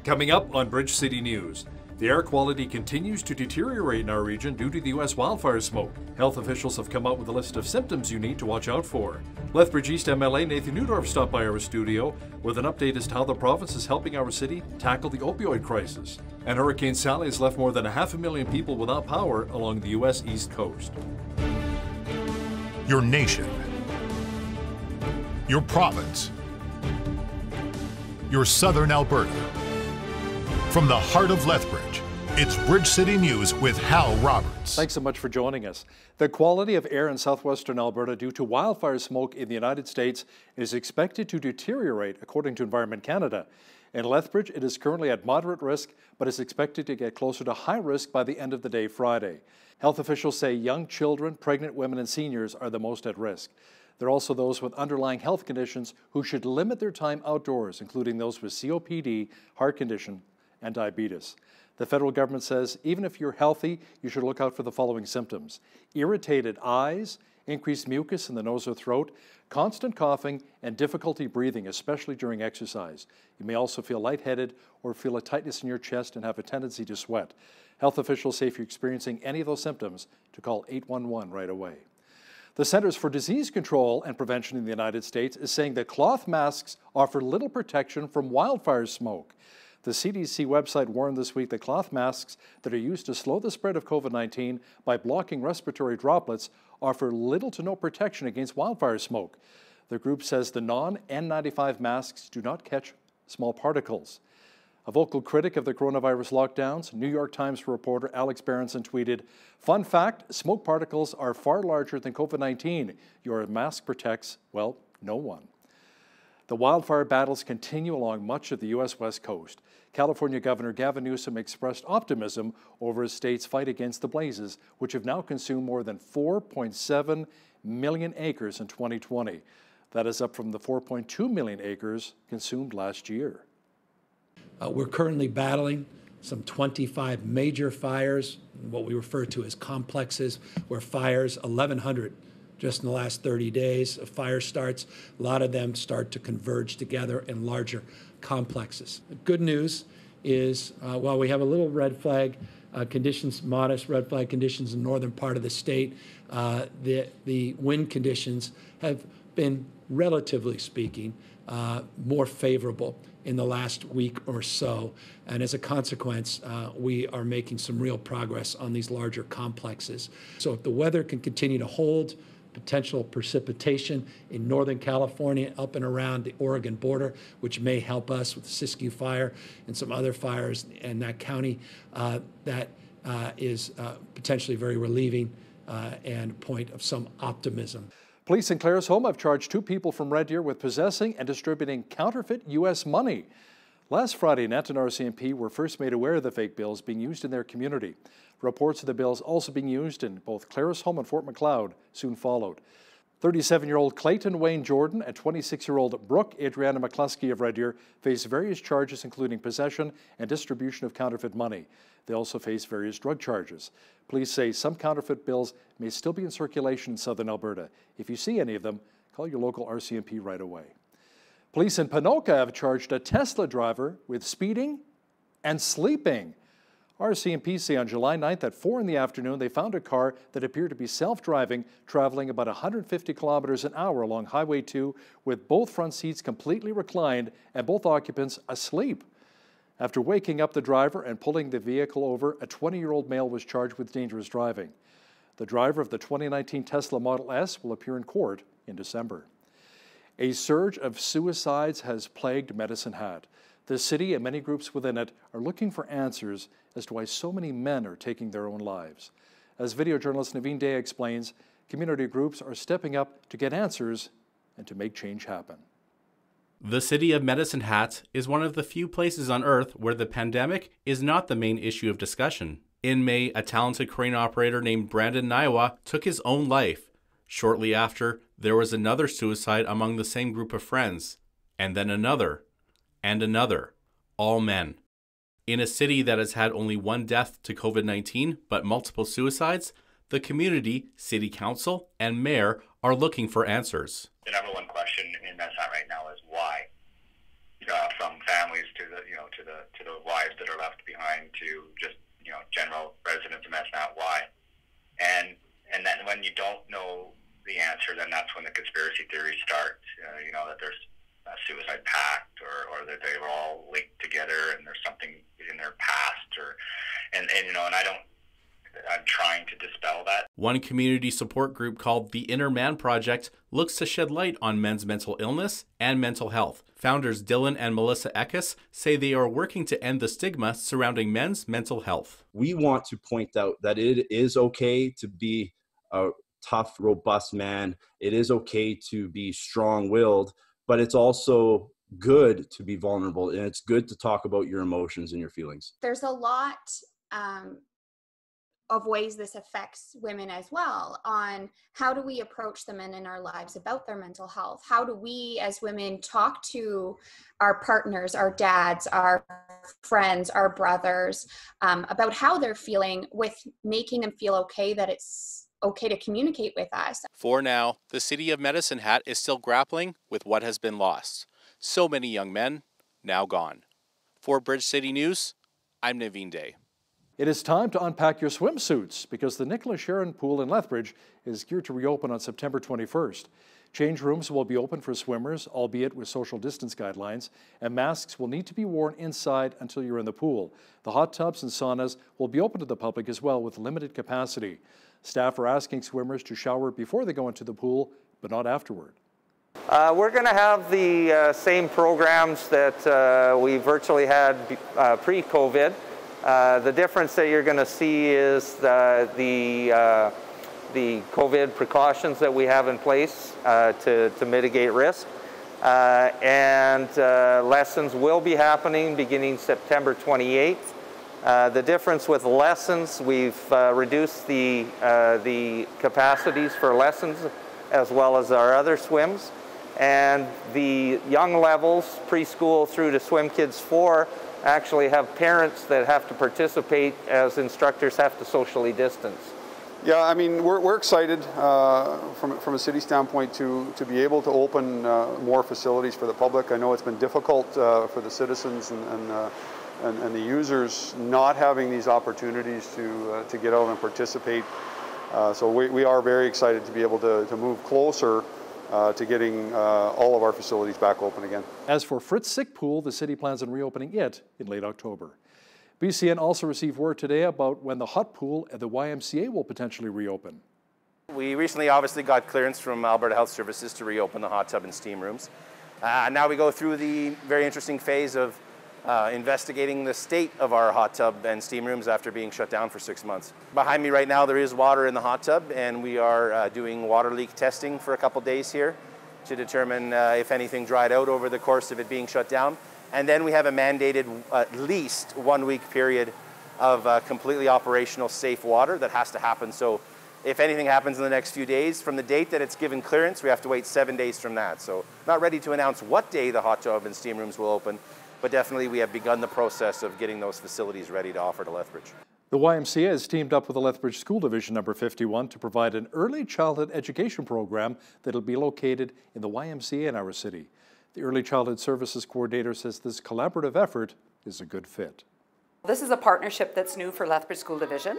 Coming up on Bridge City News, the air quality continues to deteriorate in our region due to the U.S. wildfire smoke. Health officials have come out with a list of symptoms you need to watch out for. Lethbridge East MLA Nathan Newdorf stopped by our studio with an update as to how the province is helping our city tackle the opioid crisis. And Hurricane Sally has left more than 500,000 people without power along the U.S. East Coast. Your nation, your province, your southern Alberta. From the heart of Lethbridge, it's Bridge City News with Hal Roberts. Thanks so much for joining us. The quality of air in southwestern Alberta due to wildfire smoke in the United States is expected to deteriorate, according to Environment Canada. In Lethbridge, it is currently at moderate risk, but is expected to get closer to high risk by the end of the day Friday. Health officials say young children, pregnant women, and seniors are the most at risk. There are also those with underlying health conditions who should limit their time outdoors, including those with COPD, heart condition, and diabetes. The federal government says even if you're healthy, you should look out for the following symptoms: irritated eyes, increased mucus in the nose or throat, constant coughing, and difficulty breathing, especially during exercise. You may also feel lightheaded or feel a tightness in your chest and have a tendency to sweat. Health officials say if you're experiencing any of those symptoms, to call 811 right away. The Centers for Disease Control and Prevention in the United States is saying that cloth masks offer little protection from wildfire smoke. The CDC website warned this week that cloth masks that are used to slow the spread of COVID-19 by blocking respiratory droplets offer little to no protection against wildfire smoke. The group says the non-N95 masks do not catch small particles. A vocal critic of the coronavirus lockdowns, New York Times reporter Alex Berenson tweeted, "Fun fact, smoke particles are far larger than COVID-19. Your mask protects, well, no one." The wildfire battles continue along much of the U.S. West Coast. California Governor Gavin Newsom expressed optimism over his state's fight against the blazes, which have now consumed more than 4.7 million acres in 2020. That is up from the 4.2 million acres consumed last year. We're currently battling some 25 major fires, what we refer to as complexes, where fires, 1,100 just in the last 30 days of fire starts. A lot of them start to converge together in larger complexes. The good news is while we have a little red flag conditions, modest red flag conditions in the northern part of the state, the wind conditions have been, relatively speaking, more favorable in the last week or so. And as a consequence, we are making some real progress on these larger complexes. So if the weather can continue to hold, potential precipitation in Northern California up and around the Oregon border, which may help us with the Siskiyou fire and some other fires in that county, that is potentially very relieving and a point of some optimism. Police in Claresholm have charged 2 people from Red Deer with possessing and distributing counterfeit U.S. money. Last Friday, Net and RCMP were first made aware of the fake bills being used in their community. Reports of the bills also being used in both Claresholm and Fort Macleod soon followed. 37-year-old Clayton Wayne Jordan and 26-year-old Brooke Adriana McCluskey of Red Deer face various charges, including possession and distribution of counterfeit money. They also face various drug charges. Police say some counterfeit bills may still be in circulation in southern Alberta. If you see any of them, call your local RCMP right away. Police in Ponoka have charged a Tesla driver with speeding and sleeping. RCMP say on July 9th at 4 in the afternoon, they found a car that appeared to be self-driving, traveling about 150 kilometers an hour along Highway 2 with both front seats completely reclined and both occupants asleep. After waking up the driver and pulling the vehicle over, a 20-year-old male was charged with dangerous driving. The driver of the 2019 Tesla Model S will appear in court in December. A surge of suicides has plagued Medicine Hat. The city and many groups within it are looking for answers as to why so many men are taking their own lives. As video journalist Naveen Day explains, community groups are stepping up to get answers and to make change happen. The city of Medicine Hat is one of the few places on Earth where the pandemic is not the main issue of discussion. In May, a talented crane operator named Brandon Naiwa took his own life. Shortly after, there was another suicide among the same group of friends, and then another, and another, all men. In a city that has had only one death to COVID-19 but multiple suicides, the community, city council, and mayor are looking for answers. The number one question in Medicine Hat right now is why. From families to the to the wives that are left behind, to just, general residents of Medicine Hat, why. And then when you don't know the answer, then that's when the conspiracy theories start, that there's a suicide pact or that they were all linked together and there's something in their past and I'm trying to dispel that. One community support group called the Inner Man Project looks to shed light on men's mental illness and mental health. Founders Dylan and Melissa Eckes say they are working to end the stigma surrounding men's mental health. We want to point out that it is okay to be a tough, robust man. It is okay to be strong-willed, but it's also good to be vulnerable, and it's good to talk about your emotions and your feelings. There's a lot of ways this affects women as well, on how do we approach the men in our lives about their mental health? How do we as women talk to our partners, our dads, our friends, our brothers, about how they're feeling, with making them feel okay, that it's okay to communicate with us. For now, the city of Medicine Hat is still grappling with what has been lost. So many young men, now gone. For Bridge City News, I'm Naveen Day. It is time to unpack your swimsuits because the Nicholas Sharon Pool in Lethbridge is geared to reopen on September 21st. Change rooms will be open for swimmers, albeit with social distance guidelines, and masks will need to be worn inside until you're in the pool. The hot tubs and saunas will be open to the public as well with limited capacity. Staff are asking swimmers to shower before they go into the pool, but not afterward. We're going to have the same programs that we virtually had pre-COVID. The difference that you're going to see is the COVID precautions that we have in place to mitigate risk. And lessons will be happening beginning September 28th. The difference with lessons, we've reduced the capacities for lessons as well as our other swims. And the young levels, preschool through to Swim Kids 4, actually have parents that have to participate as instructors have to socially distance. Yeah, I mean, we're excited from a city standpoint to be able to open more facilities for the public. I know it's been difficult for the citizens and the users not having these opportunities to get out and participate. So we are very excited to be able to move closer to getting all of our facilities back open again. As for Fritz Sick Pool, the city plans on reopening it in late October. BCN also received word today about when the hot pool at the YMCA will potentially reopen. We recently obviously got clearance from Alberta Health Services to reopen the hot tub and steam rooms. Now we go through the very interesting phase of investigating the state of our hot tub and steam rooms after being shut down for 6 months. Behind me right now there is water in the hot tub, and we are doing water leak testing for a couple days here to determine if anything dried out over the course of it being shut down. And then we have a mandated at least 1 week period of completely operational safe water that has to happen. So if anything happens in the next few days, from the date that it's given clearance, we have to wait 7 days from that. So not ready to announce what day the hot tub and steam rooms will open, but definitely we have begun the process of getting those facilities ready to offer to Lethbridge. The YMCA has teamed up with the Lethbridge School Division number 51 to provide an early childhood education program that will be located in the YMCA in our city. The Early Childhood Services Coordinator says this collaborative effort is a good fit. This is a partnership that's new for Lethbridge School Division.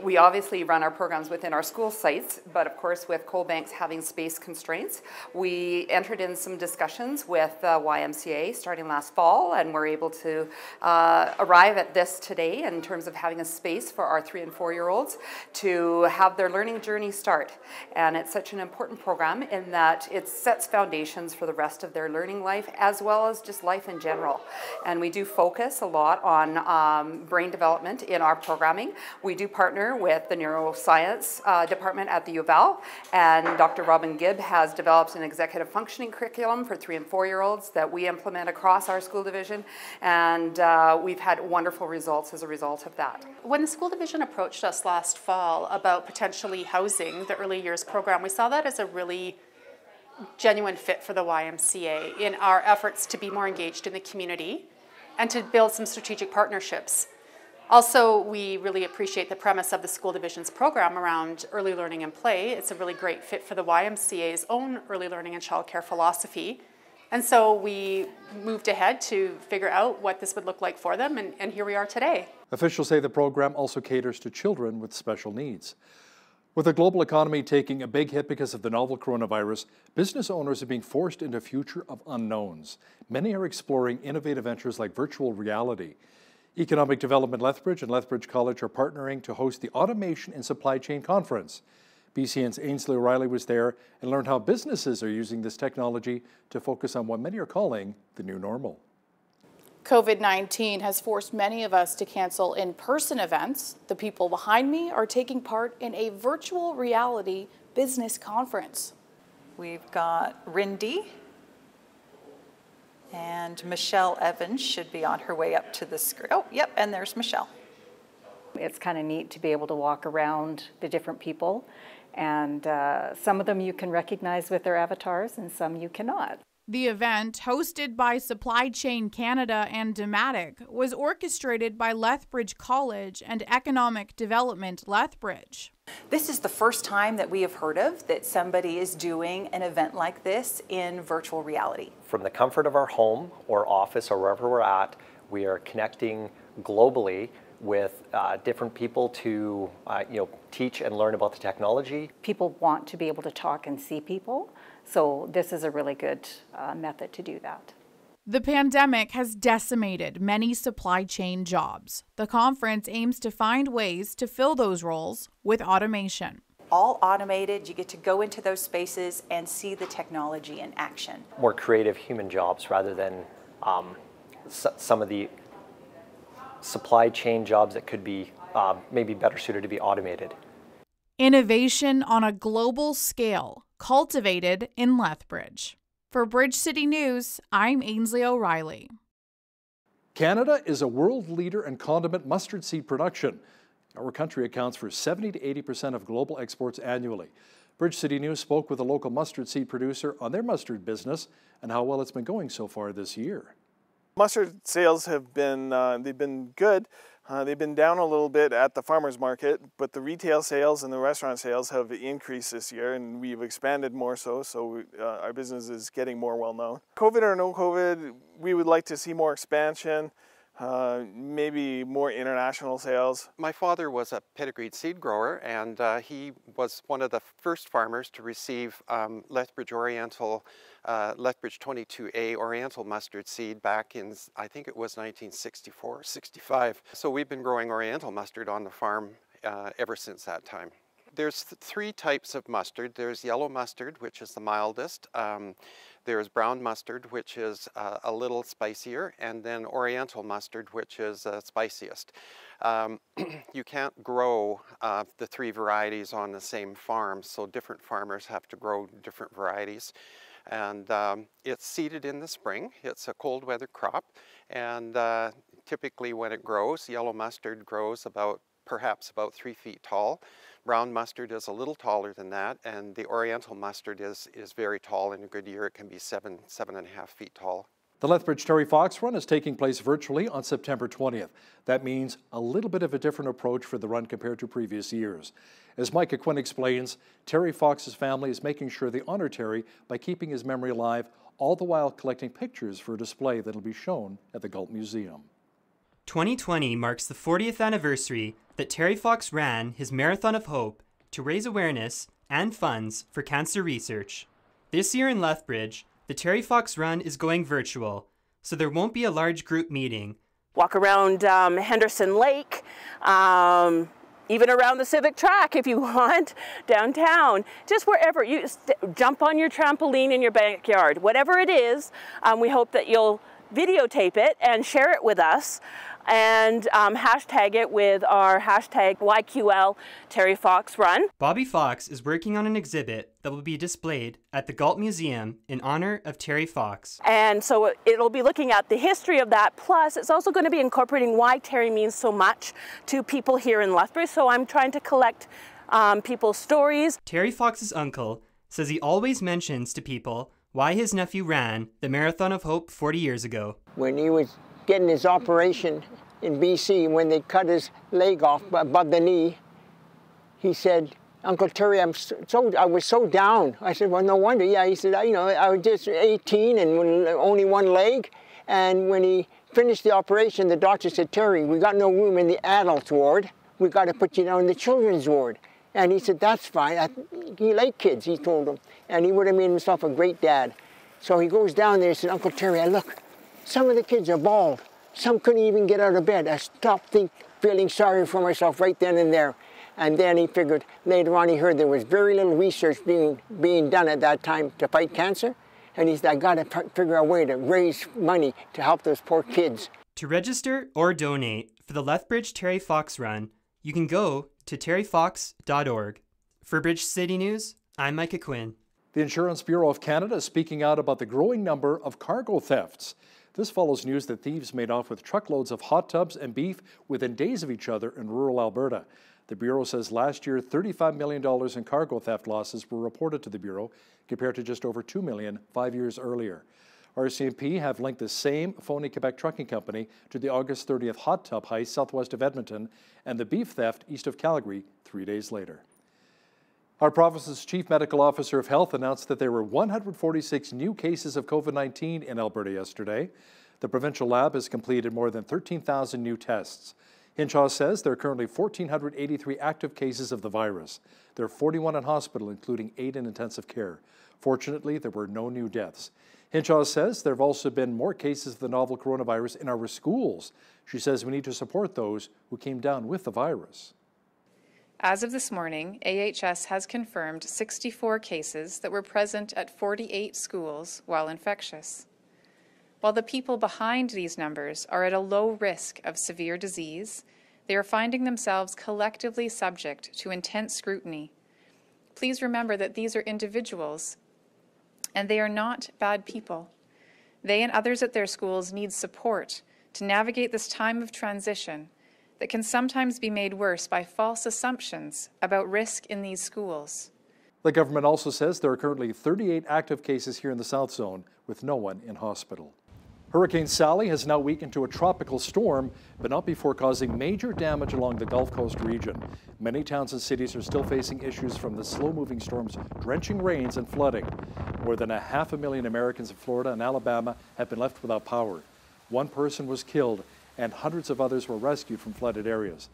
We obviously run our programs within our school sites, but of course with Coalbanks having space constraints, we entered in some discussions with YMCA starting last fall, and we're able to arrive at this today in terms of having a space for our 3 and 4-year-olds to have their learning journey start. And it's such an important program in that it sets foundations for the rest of their learning life as well as just life in general. And we do focus a lot on brain development in our programming. We do partner with the neuroscience department at the U of L, and Dr. Robin Gibb has developed an executive functioning curriculum for 3 and 4-year-olds that we implement across our school division, and we've had wonderful results as a result of that. When the school division approached us last fall about potentially housing the early years program, we saw that as a really genuine fit for the YMCA in our efforts to be more engaged in the community and to build some strategic partnerships. Also, we really appreciate the premise of the school division's program around early learning and play. It's a really great fit for the YMCA's own early learning and childcare philosophy. And so we moved ahead to figure out what this would look like for them, and here we are today. Officials say the program also caters to children with special needs. With the global economy taking a big hit because of the novel coronavirus, business owners are being forced into a future of unknowns. Many are exploring innovative ventures like virtual reality. Economic Development Lethbridge and Lethbridge College are partnering to host the Automation in Supply Chain Conference. BCN's Ainsley O'Reilly was there and learned how businesses are using this technology to focus on what many are calling the new normal. COVID-19 has forced many of us to cancel in-person events. The people behind me are taking part in a virtual reality business conference. We've got Rindy, and Michelle Evans should be on her way up to the screen. Oh, yep, and there's Michelle. It's kind of neat to be able to walk around the different people, and some of them you can recognize with their avatars and some you cannot. The event, hosted by Supply Chain Canada and Dematic, was orchestrated by Lethbridge College and Economic Development Lethbridge. This is the first time that we have heard of that somebody is doing an event like this in virtual reality. From the comfort of our home or office or wherever we're at, we are connecting globally with different people to teach and learn about the technology. People want to be able to talk and see people, so this is a really good method to do that. The pandemic has decimated many supply chain jobs. The conference aims to find ways to fill those roles with automation. All automated, you get to go into those spaces and see the technology in action. More creative human jobs rather than some of the supply chain jobs that could be maybe better suited to be automated. Innovation on a global scale, cultivated in Lethbridge. For Bridge City News, I'm Ainsley O'Reilly. Canada is a world leader in condiment mustard seed production. Our country accounts for 70 to 80% of global exports annually. Bridge City News spoke with a local mustard seed producer on their mustard business and how well it's been going so far this year. Mustard sales have been they've been good. They've been down a little bit at the farmers market, but the retail sales and the restaurant sales have increased this year, and we've expanded more so our business is getting more well known. COVID or no COVID, we would like to see more expansion, maybe more international sales. My father was a pedigreed seed grower, and he was one of the first farmers to receive Lethbridge Oriental, Lethbridge 22A Oriental mustard seed back in, I think it was 1964, 65. So we've been growing Oriental mustard on the farm ever since that time. There's three types of mustard. There's yellow mustard, which is the mildest. There's brown mustard, which is a little spicier, and then Oriental mustard, which is spiciest. You can't grow the three varieties on the same farm, so different farmers have to grow different varieties. And it's seeded in the spring. It's a cold weather crop, and typically when it grows, yellow mustard grows perhaps about 3 feet tall. Brown mustard is a little taller than that, and the Oriental mustard is very tall. In a good year, it can be 7.5 feet tall. The Lethbridge Terry Fox Run is taking place virtually on September 20th. That means a little bit of a different approach for the run compared to previous years. As Micah Quinn explains, Terry Fox's family is making sure they honor Terry by keeping his memory alive, all the while collecting pictures for a display that will be shown at the Galt Museum. 2020 marks the 40th anniversary that Terry Fox ran his Marathon of Hope to raise awareness and funds for cancer research. This year in Lethbridge, the Terry Fox Run is going virtual, so there won't be a large group meeting. Walk around Henderson Lake, even around the Civic Track if you want, downtown, just wherever. You jump on your trampoline in your backyard. Whatever it is, we hope that you'll videotape it and share it with us, and hashtag it with our hashtag YQL Terry Fox Run. Bobby Fox is working on an exhibit that will be displayed at the Galt Museum in honor of Terry Fox. And so it'll be looking at the history of that, plus it's also going to be incorporating why Terry means so much to people here in Lethbridge. So I'm trying to collect people's stories. Terry Fox's uncle says he always mentions to people why his nephew ran the Marathon of Hope 40 years ago. When he was getting his operation in BC, when they cut his leg off above the knee, he said, Uncle Terry, I was so down. I said, well, no wonder. Yeah, he said, you know, I was just 18 and only one leg. And when he finished the operation, the doctor said, Terry, we got no room in the adult ward. We got to put you down in the children's ward. And he said, that's fine. He liked kids, he told him. And he would have made himself a great dad. So he goes down there and said, Uncle Terry, look, some of the kids are bald. Some couldn't even get out of bed. I stopped feeling sorry for myself right then and there. And then he figured, later on he heard there was very little research being done at that time to fight cancer. And he said, I got to figure out a way to raise money to help those poor kids. To register or donate for the Lethbridge Terry Fox Run, you can go to terryfox.org. For Bridge City News, I'm Micah Quinn. The Insurance Bureau of Canada is speaking out about the growing number of cargo thefts. This follows news that thieves made off with truckloads of hot tubs and beef within days of each other in rural Alberta. The Bureau says last year, $35 million in cargo theft losses were reported to the Bureau, compared to just over $2 million 5 years earlier. RCMP have linked the same phony Quebec trucking company to the August 30th hot tub heist southwest of Edmonton and the beef theft east of Calgary 3 days later. Our province's Chief Medical Officer of Health announced that there were 146 new cases of COVID-19 in Alberta yesterday. The provincial lab has completed more than 13,000 new tests. Hinshaw says there are currently 1,483 active cases of the virus. There are 41 in hospital, including 8 in intensive care. Fortunately, there were no new deaths. Hinshaw says there have also been more cases of the novel coronavirus in our schools. She says we need to support those who came down with the virus. As of this morning, AHS has confirmed 64 cases that were present at 48 schools while infectious. While the people behind these numbers are at a low risk of severe disease, they are finding themselves collectively subject to intense scrutiny. Please remember that these are individuals, and they are not bad people. They and others at their schools need support to navigate this time of transition that can sometimes be made worse by false assumptions about risk in these schools. The government also says there are currently 38 active cases here in the South Zone, with no one in hospital. Hurricane Sally has now weakened to a tropical storm, but not before causing major damage along the Gulf Coast region. Many towns and cities are still facing issues from the slow-moving storm's drenching rains and flooding. More than 500,000 Americans in Florida and Alabama have been left without power. One person was killed, and hundreds of others were rescued from flooded areas.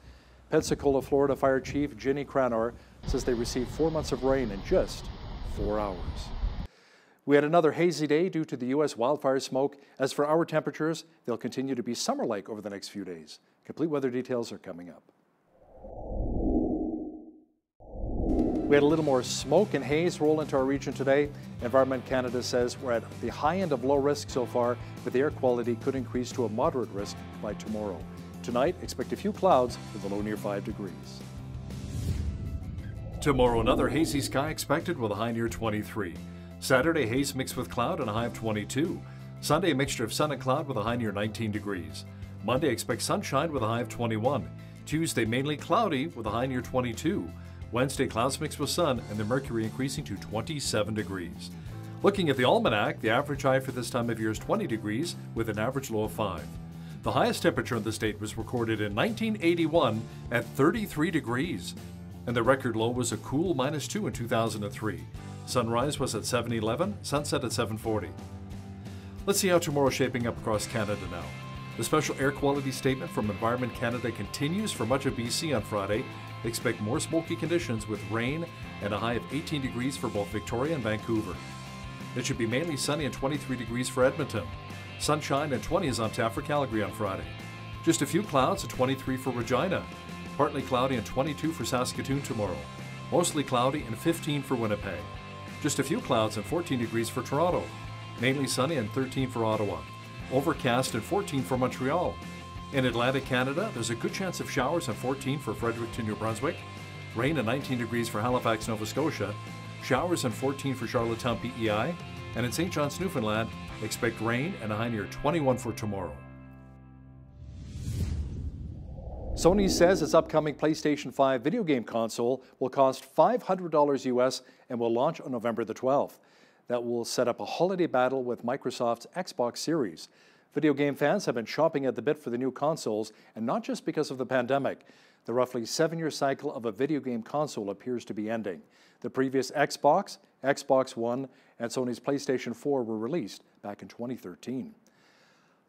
Pensacola, Florida Fire Chief Ginny Cranor says they received 4 months of rain in just 4 hours. We had another hazy day due to the U.S. wildfire smoke. As for our temperatures, they'll continue to be summer-like over the next few days. Complete weather details are coming up. We had a little more smoke and haze roll into our region today. Environment Canada says we're at the high end of low risk so far, but the air quality could increase to a moderate risk by tomorrow. Tonight, expect a few clouds with a low near 5 degrees. Tomorrow, another hazy sky expected with a high near 23. Saturday, haze mixed with cloud and a high of 22. Sunday, a mixture of sun and cloud with a high near 19 degrees. Monday, expect sunshine with a high of 21. Tuesday, mainly cloudy with a high near 22. Wednesday, clouds mixed with sun and the mercury increasing to 27 degrees. Looking at the almanac, the average high for this time of year is 20 degrees with an average low of 5. The highest temperature in the state was recorded in 1981 at 33 degrees. And the record low was a cool -2 in 2003. Sunrise was at 7:11, sunset at 7:40. Let's see how tomorrow's shaping up across Canada now. The special air quality statement from Environment Canada continues for much of BC on Friday. Expect more smoky conditions with rain and a high of 18 degrees for both Victoria and Vancouver. It should be mainly sunny and 23 degrees for Edmonton. Sunshine and 20 is on tap for Calgary on Friday. Just a few clouds at 23 for Regina. Partly cloudy and 22 for Saskatoon tomorrow. Mostly cloudy and 15 for Winnipeg. Just a few clouds and 14 degrees for Toronto. Mainly sunny and 13 for Ottawa. Overcast and 14 for Montreal. In Atlantic Canada, there's a good chance of showers and 14 for Fredericton, New Brunswick. Rain and 19 degrees for Halifax, Nova Scotia. Showers and 14 for Charlottetown, PEI. And in St. John's, Newfoundland, expect rain and a high near 21 for tomorrow. Sony says its upcoming PlayStation 5 video game console will cost $500 US and will launch on November the 12th. That will set up a holiday battle with Microsoft's Xbox Series. Video game fans have been chomping at the bit for the new consoles, and not just because of the pandemic. The roughly 7-year cycle of a video game console appears to be ending. The previous Xbox, Xbox One, and Sony's PlayStation 4 were released back in 2013.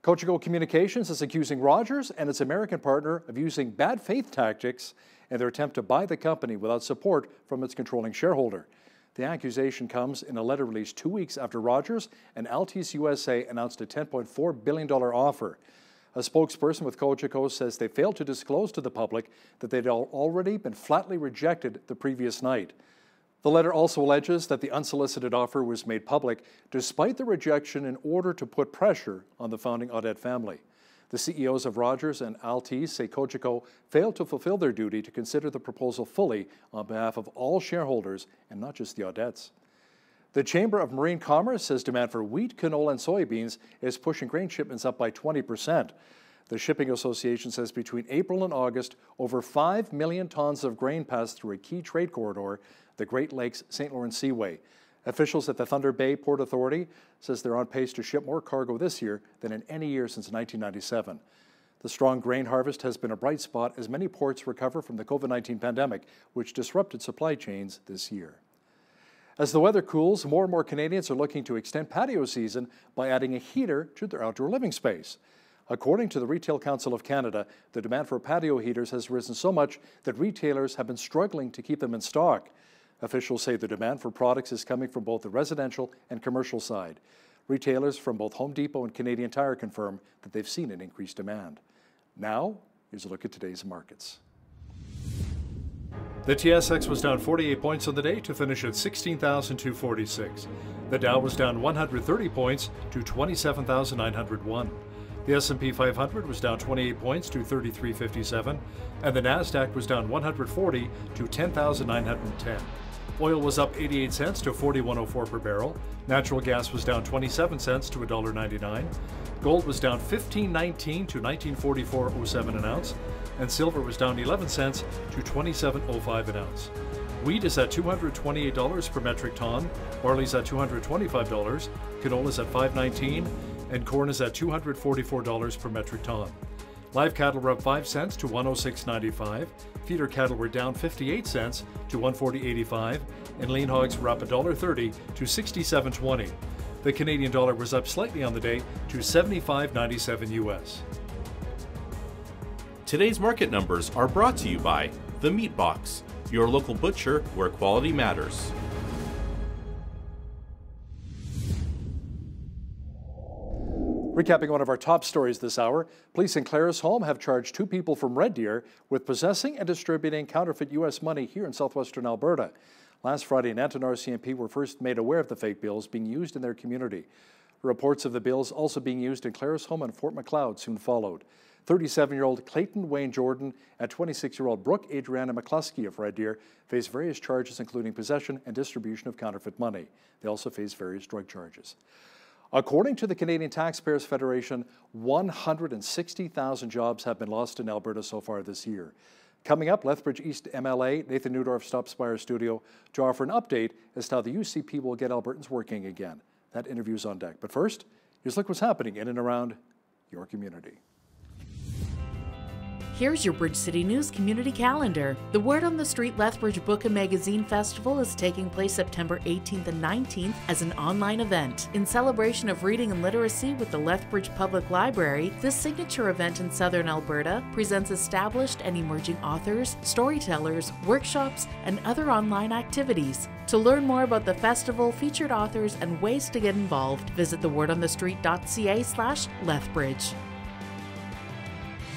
Cogeco Communications is accusing Rogers and its American partner of using bad faith tactics in their attempt to buy the company without support from its controlling shareholder. The accusation comes in a letter released 2 weeks after Rogers and Altice USA announced a $10.4 billion offer. A spokesperson with Cogeco says they failed to disclose to the public that they'd already been flatly rejected the previous night. The letter also alleges that the unsolicited offer was made public despite the rejection in order to put pressure on the founding Audette family. The CEOs of Rogers and Altice say Cogeco failed to fulfill their duty to consider the proposal fully on behalf of all shareholders and not just the Audettes. The Chamber of Marine Commerce says demand for wheat, canola, and soybeans is pushing grain shipments up by 20%. The Shipping Association says between April and August, over 5 million tons of grain passed through a key trade corridor, the Great Lakes-St. Lawrence Seaway. Officials at the Thunder Bay Port Authority says they're on pace to ship more cargo this year than in any year since 1997. The strong grain harvest has been a bright spot as many ports recover from the COVID-19 pandemic, which disrupted supply chains this year. As the weather cools, more and more Canadians are looking to extend patio season by adding a heater to their outdoor living space. According to the Retail Council of Canada, the demand for patio heaters has risen so much that retailers have been struggling to keep them in stock. Officials say the demand for products is coming from both the residential and commercial side. Retailers from both Home Depot and Canadian Tire confirm that they've seen an increased demand. Now, here's a look at today's markets. The TSX was down 48 points on the day to finish at 16,246. The Dow was down 130 points to 27,901. The S&P 500 was down 28 points to 3357, and the Nasdaq was down 140 to 10,910. Oil was up 88 cents to $41.04 per barrel. Natural gas was down 27 cents to $1.99. Gold was down $15.19 to $19.44.07 an ounce, and silver was down 11 cents to $27.05 an ounce. Wheat is at $228 per metric ton, barley's at $225, canola's at $5.19, and corn is at $244 per metric ton. Live cattle were up 5 cents to $106.95, feeder cattle were down 58 cents to $140.85, and lean hogs were up $1.30 to $67.20. The Canadian dollar was up slightly on the day to 75.97 US. Today's market numbers are brought to you by The Meat Box, your local butcher where quality matters. Recapping one of our top stories this hour, police in Claresholm have charged 2 people from Red Deer with possessing and distributing counterfeit U.S. money here in southwestern Alberta. Last Friday, Nanton RCMP were first made aware of the fake bills being used in their community. Reports of the bills also being used in Claresholm and Fort Macleod soon followed. 37-year-old Clayton Wayne Jordan and 26-year-old Brooke Adriana McCluskey of Red Deer face various charges including possession and distribution of counterfeit money. They also face various drug charges. According to the Canadian Taxpayers Federation, 160,000 jobs have been lost in Alberta so far this year. Coming up, Lethbridge East MLA Nathan Newdorf stops by our studio to offer an update as to how the UCP will get Albertans working again. That interview's on deck. But first, here's a look what's happening in and around your community. Here's your Bridge City News community calendar. The Word on the Street Lethbridge Book and Magazine Festival is taking place September 18th and 19th as an online event. In celebration of reading and literacy with the Lethbridge Public Library, this signature event in southern Alberta presents established and emerging authors, storytellers, workshops, and other online activities. To learn more about the festival, featured authors, and ways to get involved, visit thewordonthestreet.ca/Lethbridge.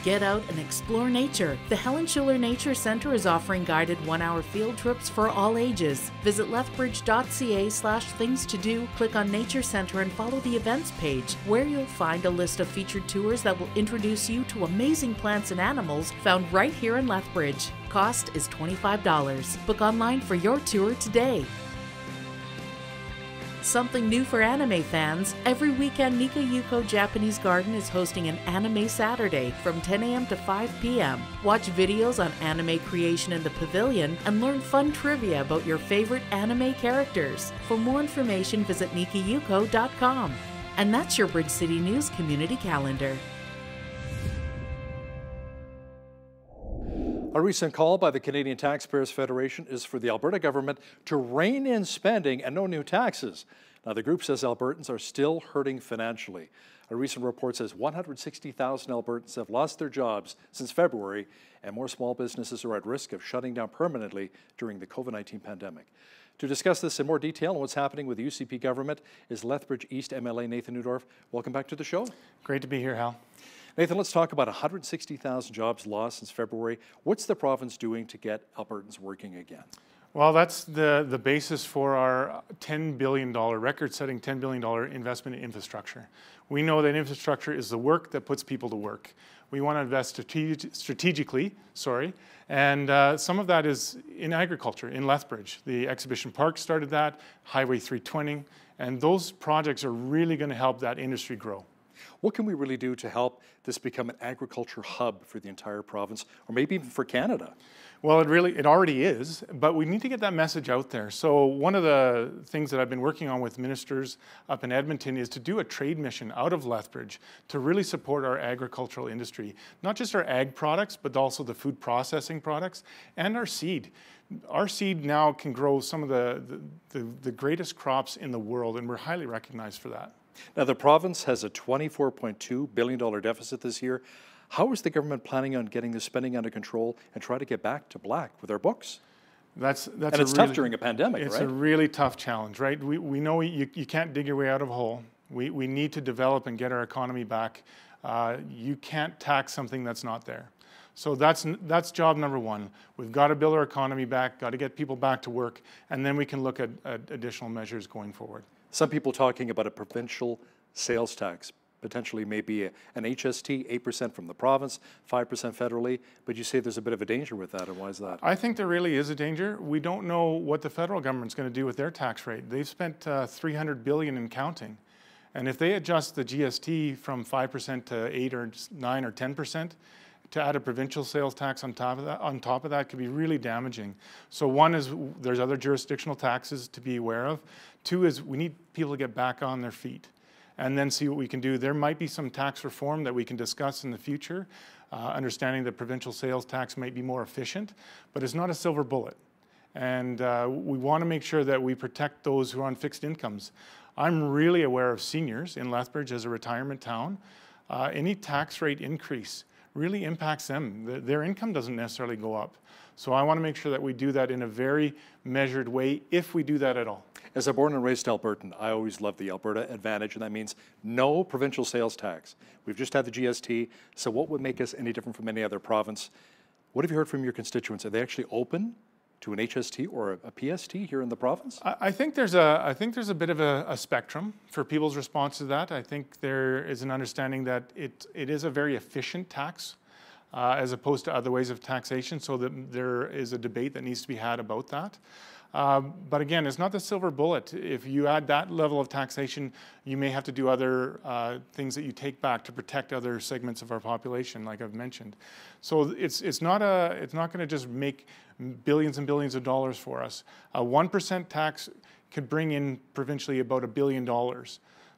Get out and explore nature. The Helen SCHULER Nature Centre is offering guided 1-hour field trips for all ages. Visit lethbridge.ca/things to do, click on Nature Centre and follow the events page, where you'll find a list of featured tours that will introduce you to amazing plants and animals found right here in Lethbridge. Cost is $25. Book online for your tour today. Something new for anime fans. Every weekend, Nika Yuko Japanese Garden is hosting an Anime Saturday from 10 a.m. to 5 p.m. Watch videos on anime creation in the pavilion and learn fun trivia about your favorite anime characters. For more information, visit nikayuko.com. And that's your Bridge City News community calendar. A recent call by the Canadian Taxpayers Federation is for the Alberta government to rein in spending and no new taxes. Now, the group says Albertans are still hurting financially. A recent report says 160,000 Albertans have lost their jobs since February, and more small businesses are at risk of shutting down permanently during the COVID-19 pandemic. To discuss this in more detail and what's happening with the UCP government is Lethbridge East MLA Nathan Neudorf. Welcome back to the show. Great to be here, Hal. Nathan, let's talk about 160,000 jobs lost since February. What's the province doing to get Albertans working again? Well, that's the basis for our $10 billion, record-setting $10 billion investment in infrastructure. We know that infrastructure is the work that puts people to work. We want to invest strategically, and some of that is in agriculture, in Lethbridge. The Exhibition Park started that, Highway 320, and those projects are really going to help that industry grow. What can we really do to help this become an agriculture hub for the entire province, or maybe even for Canada? Well, it already is, but we need to get that message out there. So one of the things that I've been working on with ministers up in Edmonton is to do a trade mission out of Lethbridge to really support our agricultural industry, not just our ag products, but also the food processing products and our seed. Our seed now can grow some of the greatest crops in the world, and we're highly recognized for that. Now, the province has a $24.2 billion deficit this year. How is the government planning on getting the spending under control and try to get back to black with our books? That's and it's tough during a pandemic, it's right? It's a really tough challenge, right? We know you can't dig your way out of a hole. We need to develop and get our economy back. You can't tax something that's not there. So that's job number one. We've got to build our economy back, got to get people back to work, and then we can look at additional measures going forward. Some people talking about a provincial sales tax, potentially maybe an HST, 8% from the province, 5% federally, but you say there's a bit of a danger with that, and why is that? I think there really is a danger. We don't know what the federal government's going to do with their tax rate. They've spent $300 billion in counting, and if they adjust the GST from 5% to 8 or 9 or 10%, to add a provincial sales tax on top of that could be really damaging. So one is there's other jurisdictional taxes to be aware of. Two is we need people to get back on their feet and then see what we can do. There might be some tax reform that we can discuss in the future, understanding that provincial sales tax might be more efficient, but it's not a silver bullet. And we want to make sure that we protect those who are on fixed incomes. I'm really aware of seniors in Lethbridge as a retirement town. Any tax rate increase really impacts them. Their income doesn't necessarily go up. So I want to make sure that we do that in a very measured way, if we do that at all. As a born and raised Albertan, I always loved the Alberta Advantage, and that means no provincial sales tax. We've just had the GST, so what would make us any different from any other province? What have you heard from your constituents? Are they actually open to an HST or a PST here in the province? I think there's a bit of a spectrum for people's response to that. I think there is an understanding that it is a very efficient tax as opposed to other ways of taxation, so that there is a debate that needs to be had about that. But again, it's not the silver bullet. If you add that level of taxation, you may have to do other things that you take back to protect other segments of our population, like I've mentioned. So it's not going to just make billions and billions of dollars for us. A 1% tax could bring in provincially about $1 billion.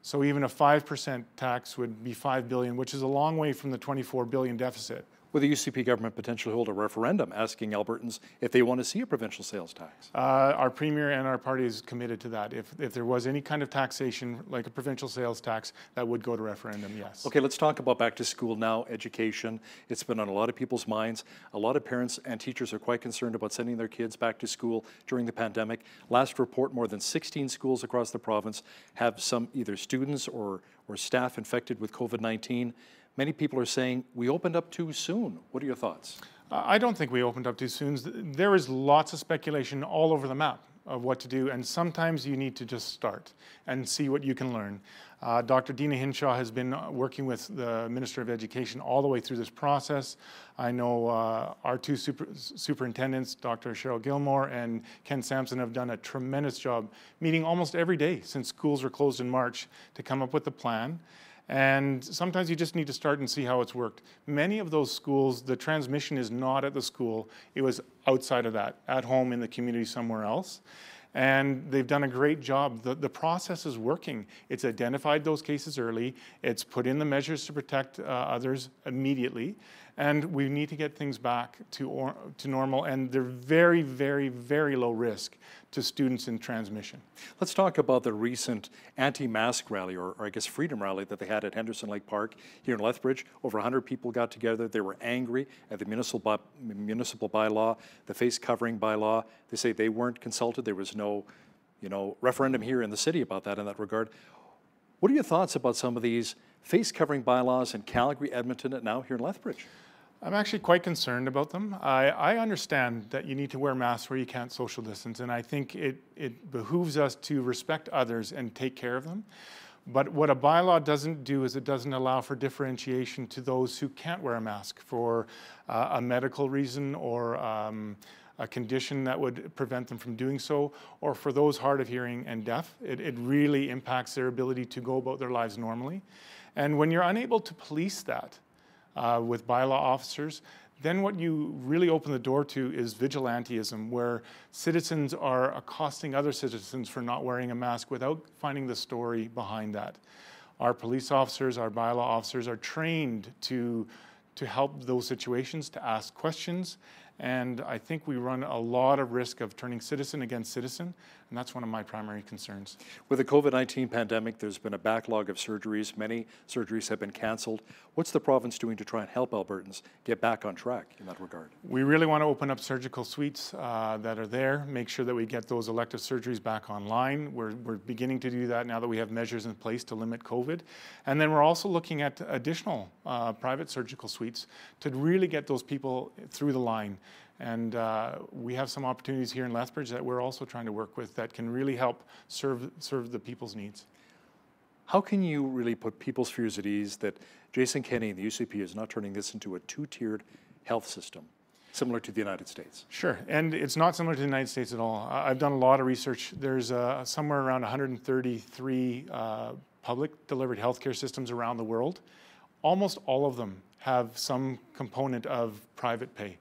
So even a 5% tax would be $5 billion, which is a long way from the $24 billion deficit. Will the UCP government potentially hold a referendum asking Albertans if they want to see a provincial sales tax? Our Premier and our party is committed to that. If there was any kind of taxation, like a provincial sales tax, that would go to referendum, yes. Okay, let's talk about back to school now, education. It's been on a lot of people's minds. A lot of parents and teachers are quite concerned about sending their kids back to school during the pandemic. Last report, more than 16 schools across the province have some either students or staff infected with COVID-19. Many people are saying we opened up too soon. What are your thoughts? I don't think we opened up too soon. There is lots of speculation all over the map of what to do, and sometimes you need to just start and see what you can learn. Dr. Dina Hinshaw has been working with the Minister of Education all the way through this process. I know our two superintendents, Dr. Cheryl Gilmore and Ken Sampson, have done a tremendous job meeting almost every day since schools were closed in March to come up with a plan. And sometimes you just need to start and see how it's worked. Many of those schools, the transmission is not at the school. It was outside of that, at home, in the community, somewhere else. And they've done a great job. The process is working. It's identified those cases early. It's put in the measures to protect others immediately. And we need to get things back to normal. And they're very, very, very low risk to students in transmission. Let's talk about the recent anti-mask rally, or I guess freedom rally, that they had at Henderson Lake Park here in Lethbridge. Over 100 people got together. They were angry at the municipal bylaw, the face covering bylaw. They say they weren't consulted. There was no, referendum here in the city about that in that regard. What are your thoughts about some of these face covering bylaws in Calgary, Edmonton, and now here in Lethbridge? I'm actually quite concerned about them. I understand that you need to wear masks where you can't social distance, and I think it behooves us to respect others and take care of them. But what a bylaw doesn't do is it doesn't allow for differentiation to those who can't wear a mask for a medical reason or a condition that would prevent them from doing so, or for those hard of hearing and deaf. It really impacts their ability to go about their lives normally. And when you're unable to police that, with bylaw officers, then what you really open the door to is vigilantism, where citizens are accosting other citizens for not wearing a mask without finding the story behind that. Our police officers, our bylaw officers are trained to help those situations, to ask questions, and I think we run a lot of risk of turning citizen against citizen, and that's one of my primary concerns. With the COVID-19 pandemic, there's been a backlog of surgeries. Many surgeries have been cancelled. What's the province doing to try and help Albertans get back on track in that regard? We really want to open up surgical suites that are there, make sure that we get those elective surgeries back online. We're beginning to do that now that we have measures in place to limit COVID. And then we're also looking at additional private surgical suites to really get those people through the line. And we have some opportunities here in Lethbridge that we're also trying to work with that can really help serve the people's needs. How can you really put people's fears at ease that Jason Kenney and the UCP is not turning this into a two-tiered health system, similar to the United States? Sure, and it's not similar to the United States at all. I've done a lot of research. There's somewhere around 133 public delivered healthcare systems around the world. Almost all of them have some component of private pay.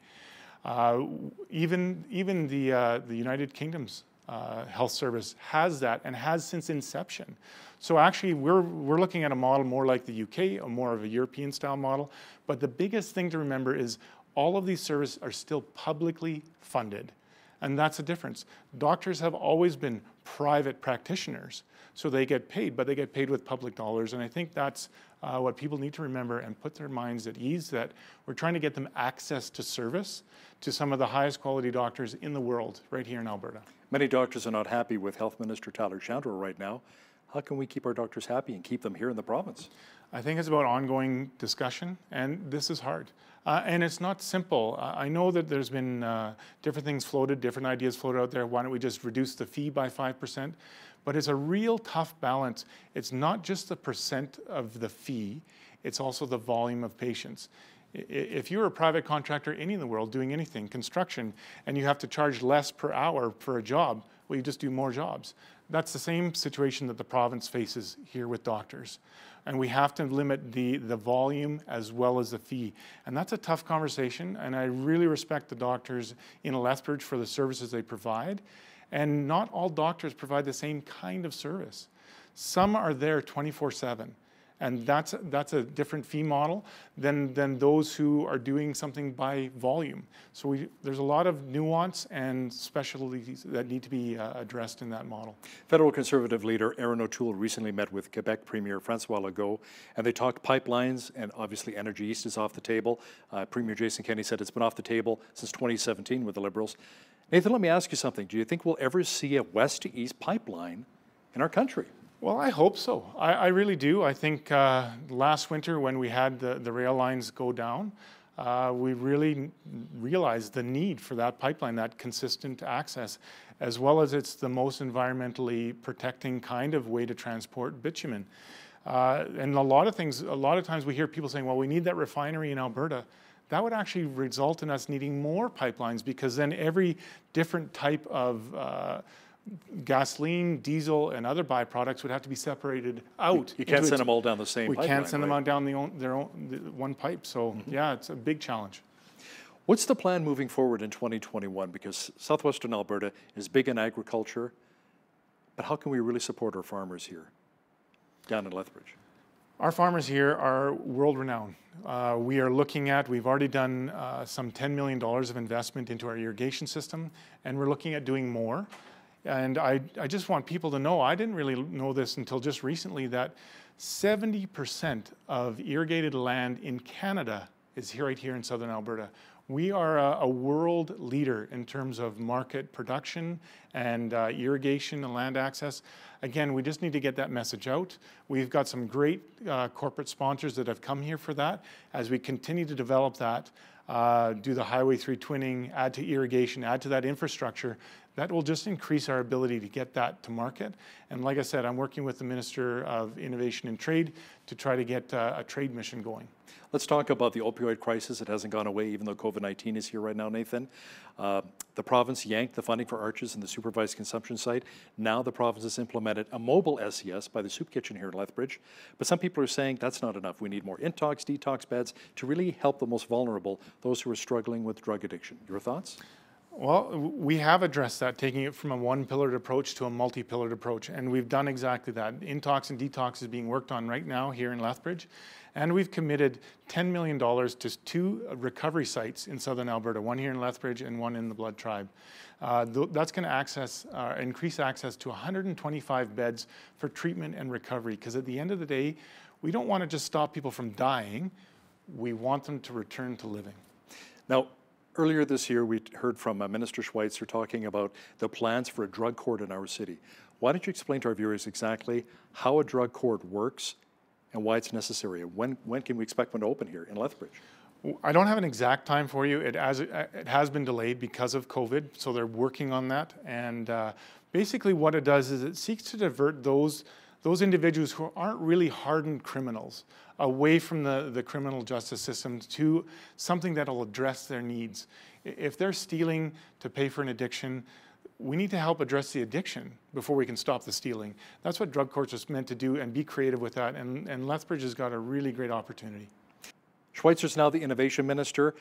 Even the United Kingdom's health service has that and has since inception. So actually we're looking at a model more like the UK, or more of a European style model. But the biggest thing to remember is all of these services are still publicly funded. And that's the difference. Doctors have always been private practitioners, so they get paid, but they get paid with public dollars. And I think that's what people need to remember and put their minds at ease, that we're trying to get them access to service to some of the highest quality doctors in the world right here in Alberta. Many doctors are not happy with Health Minister Tyler Chandler right now. How can we keep our doctors happy and keep them here in the province? I think it's about ongoing discussion, and this is hard. And it's not simple. I know that there's been different things floated, different ideas floated out there. Why don't we just reduce the fee by 5%? But it's a real tough balance. It's not just the percent of the fee, it's also the volume of patients. If you're a private contractor anywhere in the world doing anything, construction, and you have to charge less per hour for a job, well, you just do more jobs. That's the same situation that the province faces here with doctors. And we have to limit the volume as well as the fee. And that's a tough conversation, and I really respect the doctors in Lethbridge for the services they provide. And not all doctors provide the same kind of service. Some are there 24/7. And that's a different fee model than those who are doing something by volume. So there's a lot of nuance and specialties that need to be addressed in that model. Federal Conservative leader Erin O'Toole recently met with Quebec Premier Francois Legault, and they talked pipelines, and obviously Energy East is off the table. Premier Jason Kenney said it's been off the table since 2017 with the Liberals. Nathan, let me ask you something. Do you think we'll ever see a west to east pipeline in our country? Well, I hope so. I really do. I think last winter when we had the rail lines go down, we really realized the need for that pipeline, that consistent access, as well as it's the most environmentally protecting kind of way to transport bitumen. And a lot of times we hear people saying, well, we need that refinery in Alberta. That would actually result in us needing more pipelines, because then every different type of gasoline, diesel, and other byproducts would have to be separated out. You can't send them all down the same pipeline. We can't send them on down their own one pipe. So yeah, it's a big challenge. What's the plan moving forward in 2021? Because southwestern Alberta is big in agriculture. But how can we really support our farmers here down in Lethbridge? Our farmers here are world-renowned. We are looking at, we've already done some $10 million of investment into our irrigation system, and we're looking at doing more. And I just want people to know, I didn't really know this until just recently, that 70% of irrigated land in Canada is right here in southern Alberta. We are a world leader in terms of market production and irrigation and land access. Again, we just need to get that message out. We've got some great corporate sponsors that have come here for that. As we continue to develop that, do the Highway 3 twinning, add to irrigation, add to that infrastructure, that will just increase our ability to get that to market. And like I said, I'm working with the Minister of Innovation and Trade to try to get a trade mission going. Let's talk about the opioid crisis. It hasn't gone away even though COVID-19 is here right now, Nathan. The province yanked the funding for ARCHES and the supervised consumption site. Now the province has implemented a mobile SCS by the soup kitchen here in Lethbridge. But some people are saying that's not enough. We need more intox, detox beds to really help the most vulnerable, those who are struggling with drug addiction. Your thoughts? Well, we have addressed that, taking it from a one-pillared approach to a multi-pillared approach, and we've done exactly that. Intox and detox is being worked on right now here in Lethbridge, and we've committed $10 million to 2 recovery sites in southern Alberta, one here in Lethbridge and one in the Blood Tribe. That's going to increase access to 125 beds for treatment and recovery, because at the end of the day, we don't want to just stop people from dying, we want them to return to living. Now, earlier this year, we heard from Minister Schweitzer talking about the plans for a drug court in our city. Why don't you explain to our viewers exactly how a drug court works and why it's necessary? When can we expect one to open here in Lethbridge? I don't have an exact time for you. It has been delayed because of COVID, so they're working on that. And basically what it does is it seeks to divert those individuals who aren't really hardened criminals away from the criminal justice system to something that will address their needs. If they're stealing to pay for an addiction, we need to help address the addiction before we can stop the stealing. That's what drug courts are meant to do, and be creative with that, and Lethbridge has got a really great opportunity. Schweitzer's now the Innovation Minister.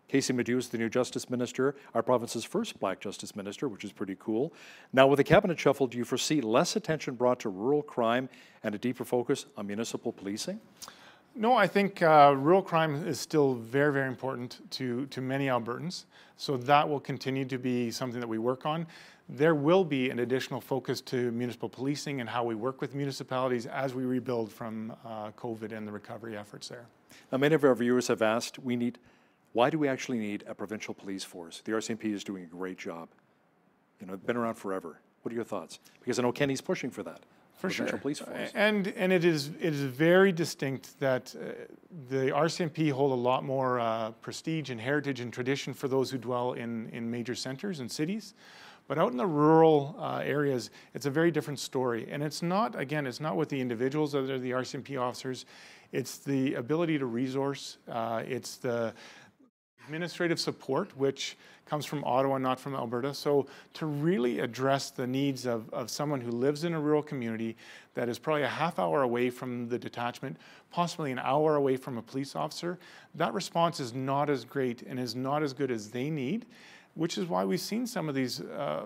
Casey Madu is the new Justice Minister, our province's first Black Justice Minister, which is pretty cool. Now, with the cabinet shuffle, do you foresee less attention brought to rural crime and a deeper focus on municipal policing? No, I think rural crime is still very, very important to many Albertans. So that will continue to be something that we work on. There will be an additional focus to municipal policing and how we work with municipalities as we rebuild from COVID and the recovery efforts there. Now, many of our viewers have asked, why do we actually need a provincial police force? The RCMP is doing a great job. You know, been around forever. What are your thoughts? Because I know Kenny's pushing for that. For sure. Police force. And it is very distinct that the RCMP hold a lot more prestige and heritage and tradition for those who dwell in major centers and cities. But out in the rural areas, it's a very different story. And it's not, again, it's not with the individuals that are the RCMP officers. It's the ability to resource. It's the administrative support, which comes from Ottawa, not from Alberta. So to really address the needs of someone who lives in a rural community that is probably a half hour away from the detachment, possibly an hour away from a police officer, that response is not as great and is not as good as they need, which is why we've seen some of these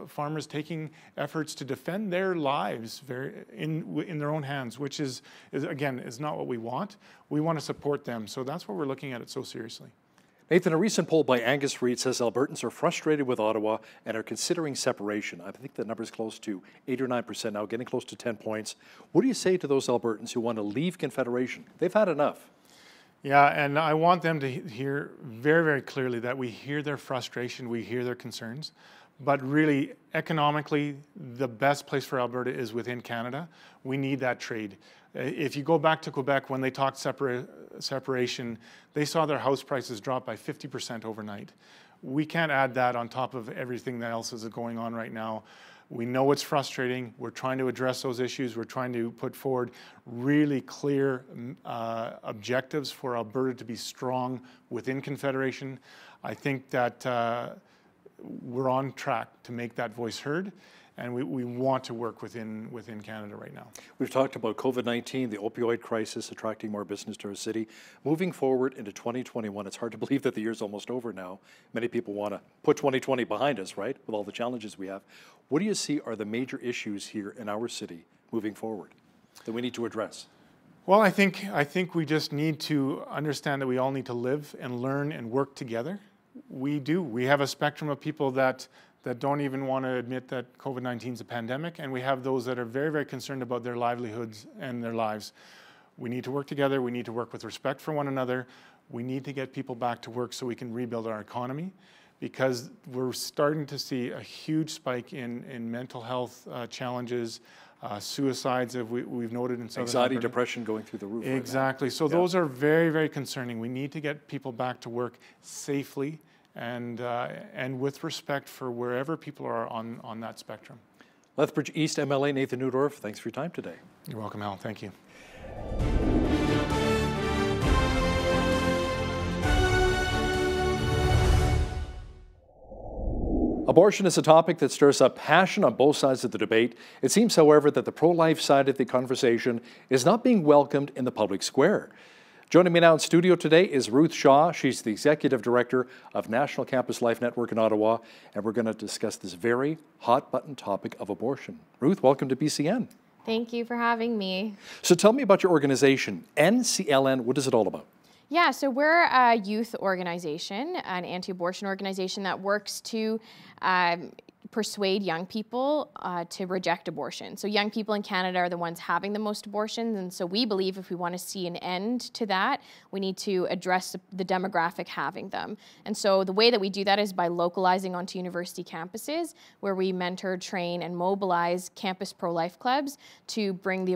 farmers taking efforts to defend their lives in their own hands, which is again, is not what we want. We want to support them. So that's why we're looking at it so seriously. Nathan, a recent poll by Angus Reid says Albertans are frustrated with Ottawa and are considering separation. I think the number is close to 8 or 9% now, getting close to 10 points. What do you say to those Albertans who want to leave Confederation? They've had enough. Yeah, and I want them to hear very, very clearly that we hear their frustration, we hear their concerns, but really, economically, the best place for Alberta is within Canada. We need that trade. If you go back to Quebec, when they talked separation, they saw their house prices drop by 50% overnight. We can't add that on top of everything that else is going on right now. We know it's frustrating. We're trying to address those issues. We're trying to put forward really clear objectives for Alberta to be strong within Confederation. I think that we're on track to make that voice heard, and we want to work within Canada right now. We've talked about COVID-19, the opioid crisis, attracting more business to our city. Moving forward into 2021, it's hard to believe that the year's almost over now. Many people want to put 2020 behind us, right, with all the challenges we have. What do you see are the major issues here in our city moving forward that we need to address? Well, I think we just need to understand that we all need to live and learn and work together. We do. We have a spectrum of people that don't even want to admit that COVID-19 is a pandemic, and we have those that are very, very concerned about their livelihoods and their lives. We need to work together. We need to work with respect for one another. We need to get people back to work so we can rebuild our economy, because we're starting to see a huge spike in mental health challenges, suicides, we've noted in Southern Anxiety, Alberta. Depression going through the roof. Exactly. Right now. So those are very, very concerning. We need to get people back to work safely and with respect for wherever people are on that spectrum. Lethbridge East MLA Nathan Neudorf, thanks for your time today. You're welcome, Helen. Thank you. Abortion is a topic that stirs up passion on both sides of the debate. It seems, however, that the pro-life side of the conversation is not being welcomed in the public square. Joining me now in studio today is Ruth Shaw. She's the Executive Director of National Campus Life Network in Ottawa, and we're going to discuss this very hot-button topic of abortion. Ruth, welcome to BCN. Thank you for having me. So tell me about your organization, NCLN. What is it all about? Yeah, so we're a youth organization, an anti-abortion organization that works to persuade young people to reject abortion. So young people in Canada are the ones having the most abortions, and so we believe if we want to see an end to that, we need to address the demographic having them. And so the way that we do that is by localizing onto university campuses, where we mentor, train, and mobilize campus pro-life clubs to bring the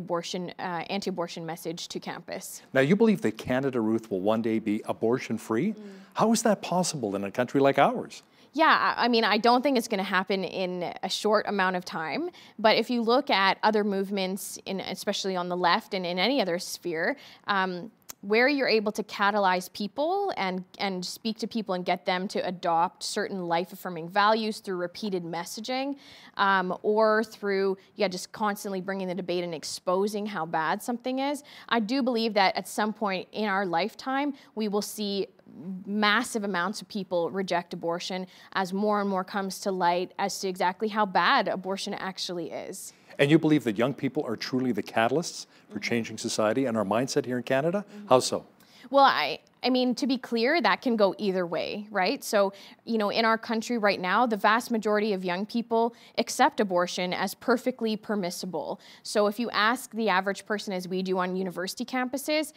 anti-abortion message to campus. Now, you believe that Canada, Ruth, will one day be abortion-free? How is that possible in a country like ours? Yeah, I mean, I don't think it's going to happen in a short amount of time. But if you look at other movements, especially on the left and in any other sphere, where you're able to catalyze people and speak to people and get them to adopt certain life-affirming values through repeated messaging, or through just constantly bringing the debate and exposing how bad something is, I do believe that at some point in our lifetime, we will see massive amounts of people reject abortion as more and more comes to light as to exactly how bad abortion actually is. And you believe that young people are truly the catalysts for changing society and our mindset here in Canada? How so? Well, I mean, to be clear, that can go either way, right? So, in our country right now, the vast majority of young people accept abortion as perfectly permissible. So if you ask the average person, as we do on university campuses,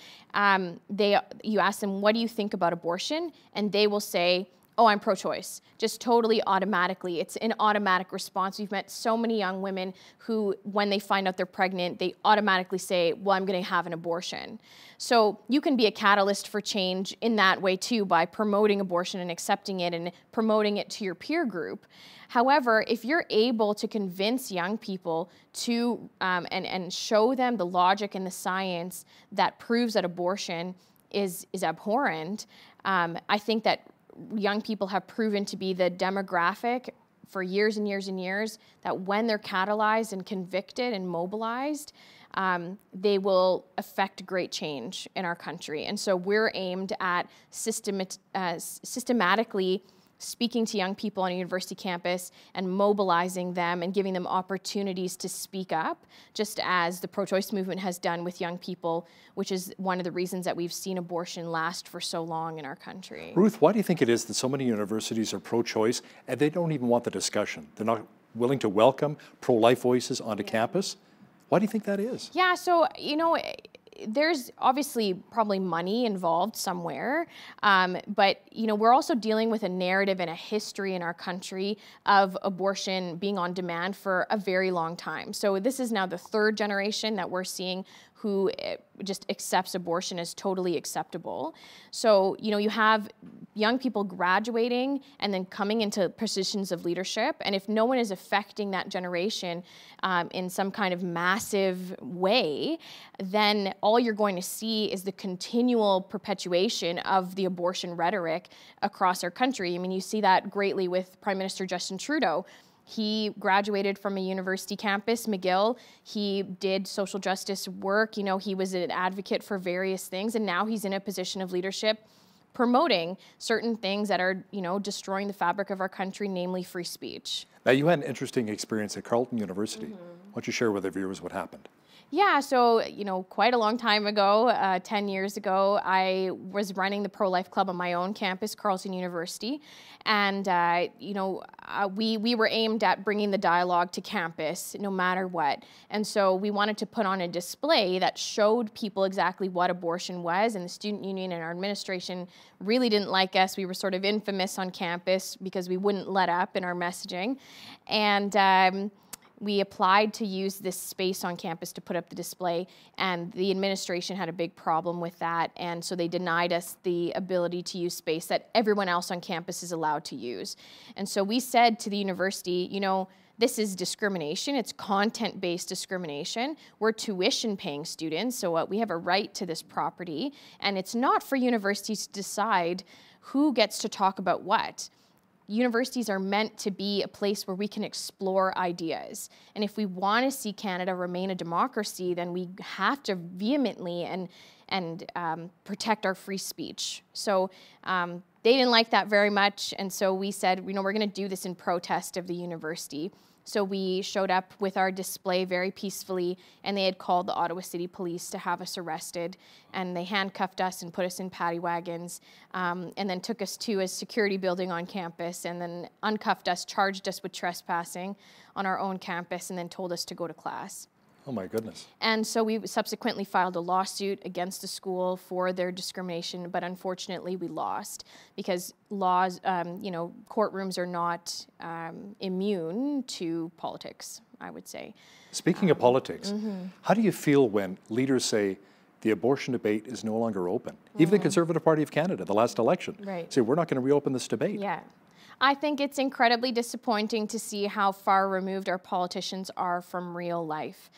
you ask them, what do you think about abortion? And they will say, oh, I'm pro-choice, just totally automatically. It's an automatic response. We've met so many young women who, when they find out they're pregnant, they automatically say, well, I'm going to have an abortion. So you can be a catalyst for change in that way too, by promoting abortion and accepting it and promoting it to your peer group. However, if you're able to convince young people to, and show them the logic and the science that proves that abortion is abhorrent, I think that young people have proven to be the demographic for years and years and years that when they're catalyzed and convicted and mobilized, they will affect great change in our country. And so we're aimed at systematically speaking to young people on a university campus and mobilizing them and giving them opportunities to speak up, just as the pro-choice movement has done with young people, which is one of the reasons that we've seen abortion last for so long in our country. Ruth, why do you think it is that so many universities are pro-choice and they don't even want the discussion? They're not willing to welcome pro-life voices onto campus? Why do you think that is? Yeah, so, there's obviously probably money involved somewhere, but we're also dealing with a narrative and a history in our country of abortion being on demand for a very long time. So this is now the third generation that we're seeing who just accepts abortion as totally acceptable. So, you have young people graduating and then coming into positions of leadership, and if no one is affecting that generation in some kind of massive way, then all you're going to see is the continual perpetuation of the abortion rhetoric across our country. I mean, you see that greatly with Prime Minister Justin Trudeau. He graduated from a university campus, McGill. He did social justice work. He was an advocate for various things, and now he's in a position of leadership promoting certain things that are, destroying the fabric of our country, namely free speech. Now, you had an interesting experience at Carleton University. Why don't you share with the viewers what happened? Yeah, so, quite a long time ago, 10 years ago, I was running the pro-life club on my own campus, Carleton University. And, we were aimed at bringing the dialogue to campus no matter what. And so we wanted to put on a display that showed people exactly what abortion was. And the student union and our administration really didn't like us. We were sort of infamous on campus because we wouldn't let up in our messaging. And we applied to use this space on campus to put up the display, and the administration had a big problem with that, and so they denied us the ability to use space that everyone else on campus is allowed to use. And so we said to the university, this is discrimination. It's content-based discrimination. We're tuition-paying students, so we have a right to this property, and it's not for universities to decide who gets to talk about what. Universities are meant to be a place where we can explore ideas. And if we want to see Canada remain a democracy, then we have to vehemently and protect our free speech. So they didn't like that very much, and so we said, we're going to do this in protest of the university. So we showed up with our display very peacefully, and they had called the Ottawa City Police to have us arrested, and they handcuffed us and put us in paddy wagons, and then took us to a security building on campus, and then uncuffed us, charged us with trespassing on our own campus, and then told us to go to class. Oh my goodness. And so we subsequently filed a lawsuit against the school for their discrimination, but unfortunately we lost because laws, courtrooms are not immune to politics, I would say. Speaking of politics, how do you feel when leaders say the abortion debate is no longer open? Even the Conservative Party of Canada, the last election, say we're not going to reopen this debate. Yeah. I think it's incredibly disappointing to see how far removed our politicians are from real life.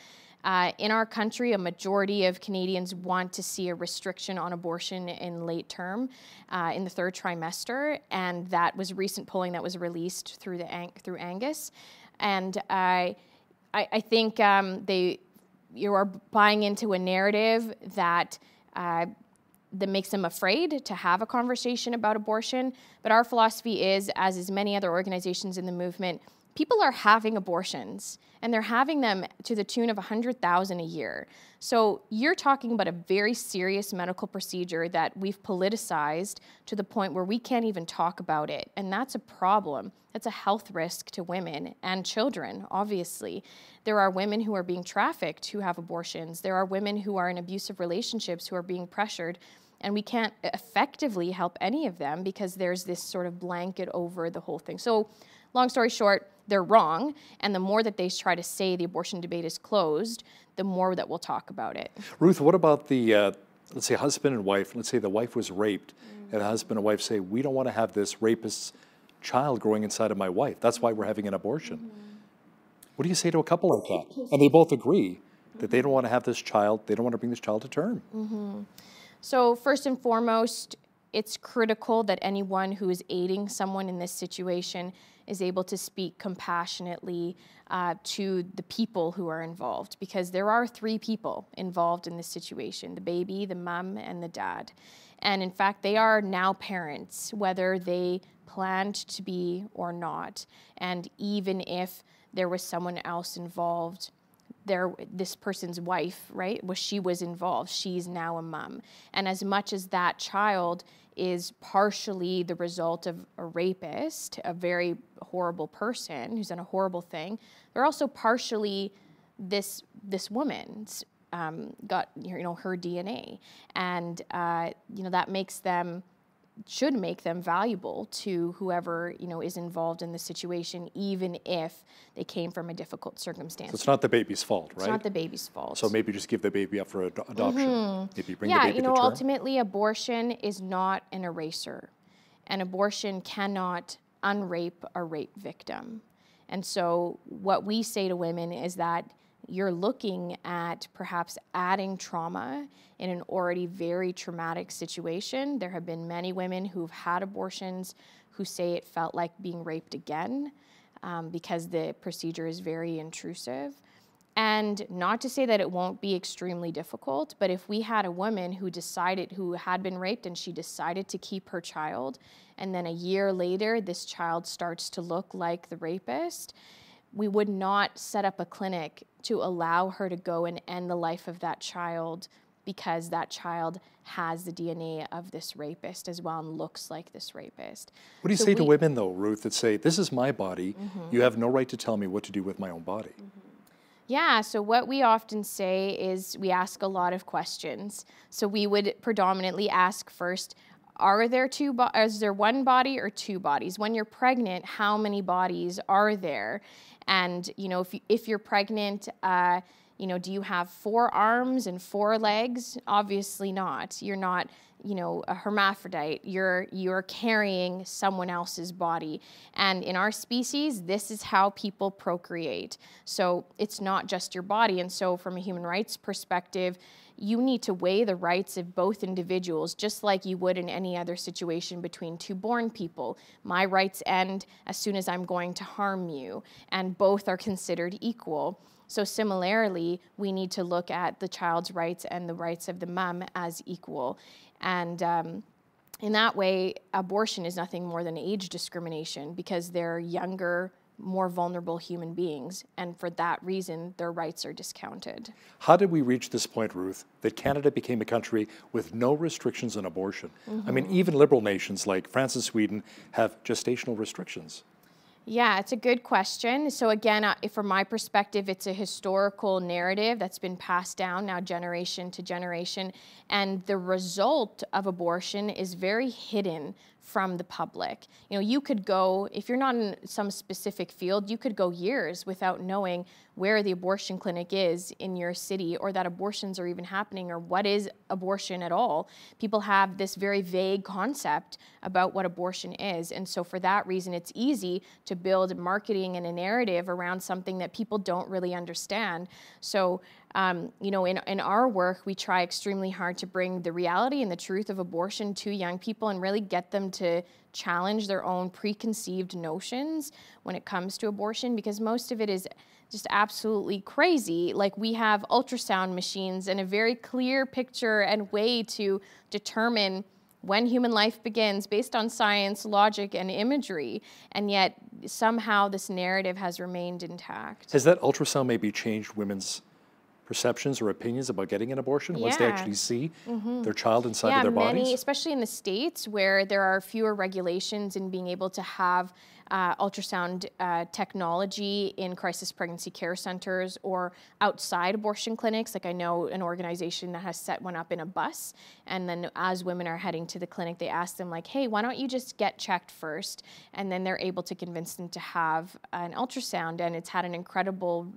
In our country, a majority of Canadians want to see a restriction on abortion in late term, in the third trimester, and that was recent polling that was released through Angus. And I think you are buying into a narrative that makes them afraid to have a conversation about abortion. But our philosophy is, as is many other organizations in the movement, people are having abortions, and they're having them to the tune of $100,000 a year. So you're talking about a very serious medical procedure that we've politicized to the point where we can't even talk about it. And that's a problem. That's a health risk to women and children, obviously. There are women who are being trafficked who have abortions. There are women who are in abusive relationships who are being pressured. And we can't effectively help any of them because there's this sort of blanket over the whole thing. So long story short, they're wrong, and the more that they try to say the abortion debate is closed, the more that we'll talk about it. Ruth, what about the, let's say, husband and wife? Let's say the wife was raped, and the husband and wife say, we don't want to have this rapist's child growing inside of my wife. That's why we're having an abortion. What do you say to a couple like that? And they both agree that they don't want to have this child, they don't want to bring this child to term. So first and foremost, it's critical that anyone who is aiding someone in this situation is able to speak compassionately to the people who are involved, because there are 3 people involved in this situation: the baby, the mom, and the dad. And in fact, they are now parents, whether they planned to be or not. And even if there was someone else involved, this person's wife, right, she was involved. She's now a mom. And as much as that child is partially the result of a rapist, a very horrible person who's done a horrible thing, they're also partially this woman's got her DNA, and that makes them, should make them valuable to whoever is involved in the situation, even if they came from a difficult circumstance. So it's not the baby's fault, right? It's not the baby's fault. So maybe just give the baby up for adoption. Maybe bring the baby to term. Ultimately, abortion is not an eraser, and abortion cannot unrape a rape victim. And so what we say to women is that you're looking at perhaps adding trauma in an already very traumatic situation. There have been many women who've had abortions who say it felt like being raped again because the procedure is very intrusive. And not to say that it won't be extremely difficult, but if we had a woman who had been raped and she decided to keep her child, and then a year later this child starts to look like the rapist, we would not set up a clinic to allow her to go and end the life of that child because that child has the DNA of this rapist as well and looks like this rapist. What do you say to women, though, Ruth, that say, this is my body, you have no right to tell me what to do with my own body? Yeah, so what we often say is we ask a lot of questions. So we would predominantly ask first, is there one body or two bodies? When you're pregnant, how many bodies are there? And, you know, if you're pregnant, you know, do you have 4 arms and 4 legs? Obviously not. You're not, you know, a hermaphrodite. You're carrying someone else's body. And in our species, this is how people procreate. So it's not just your body. And so from a human rights perspective, you need to weigh the rights of both individuals, just like you would in any other situation between 2 born people. My rights end as soon as I'm going to harm you, and both are considered equal. So similarly, we need to look at the child's rights and the rights of the mom as equal. And in that way, abortion is nothing more than age discrimination because they're younger, more vulnerable human beings. And for that reason, their rights are discounted. How did we reach this point, Ruth, that Canada became a country with no restrictions on abortion? I mean, even liberal nations like France and Sweden have gestational restrictions. Yeah, it's a good question. So again, from my perspective, it's a historical narrative that's been passed down now generation to generation. And the result of abortion is very hidden from the public. You know, you could go, if you're not in some specific field, you could go years without knowing where the abortion clinic is in your city, or that abortions are even happening, or what is abortion at all. People have this very vague concept about what abortion is. And so for that reason, it's easy to build marketing and a narrative around something that people don't really understand. So you know, in our work, we try extremely hard to bring the reality and the truth of abortion to young people and really get them to challenge their own preconceived notions when it comes to abortion, because most of it is just absolutely crazy. Like, we have ultrasound machines and a very clear picture and way to determine when human life begins based on science, logic, and imagery, and yet somehow this narrative has remained intact. Has that ultrasound maybe changed women's perceptions or opinions about getting an abortion once they actually see their child inside of their bodies? Especially in the States where there are fewer regulations in being able to have ultrasound technology in crisis pregnancy care centers or outside abortion clinics. Like, I know an organization that has set one up in a bus, and then as women are heading to the clinic, they ask them like, hey, why don't you just get checked first? And then they're able to convince them to have an ultrasound, and it's had an incredible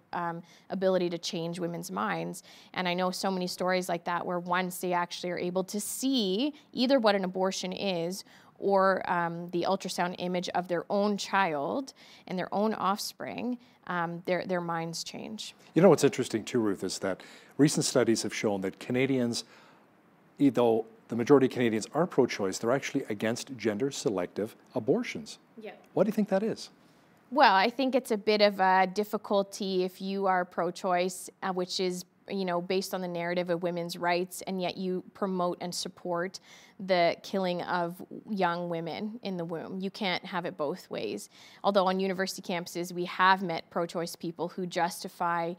ability to change women's minds. And I know so many stories like that where once they actually are able to see either what an abortion is or the ultrasound image of their own child and their own offspring, their minds change. You know what's interesting too, Ruth, is that recent studies have shown that Canadians, though the majority of Canadians are pro-choice, they're actually against gender-selective abortions. Yeah. Why do you think that is? Well, I think it's a bit of a difficulty if you are pro-choice, which is, you know, based on the narrative of women's rights, and yet you promote and support the killing of young women in the womb. You can't have it both ways. Although on university campuses, we have met pro-choice people who justify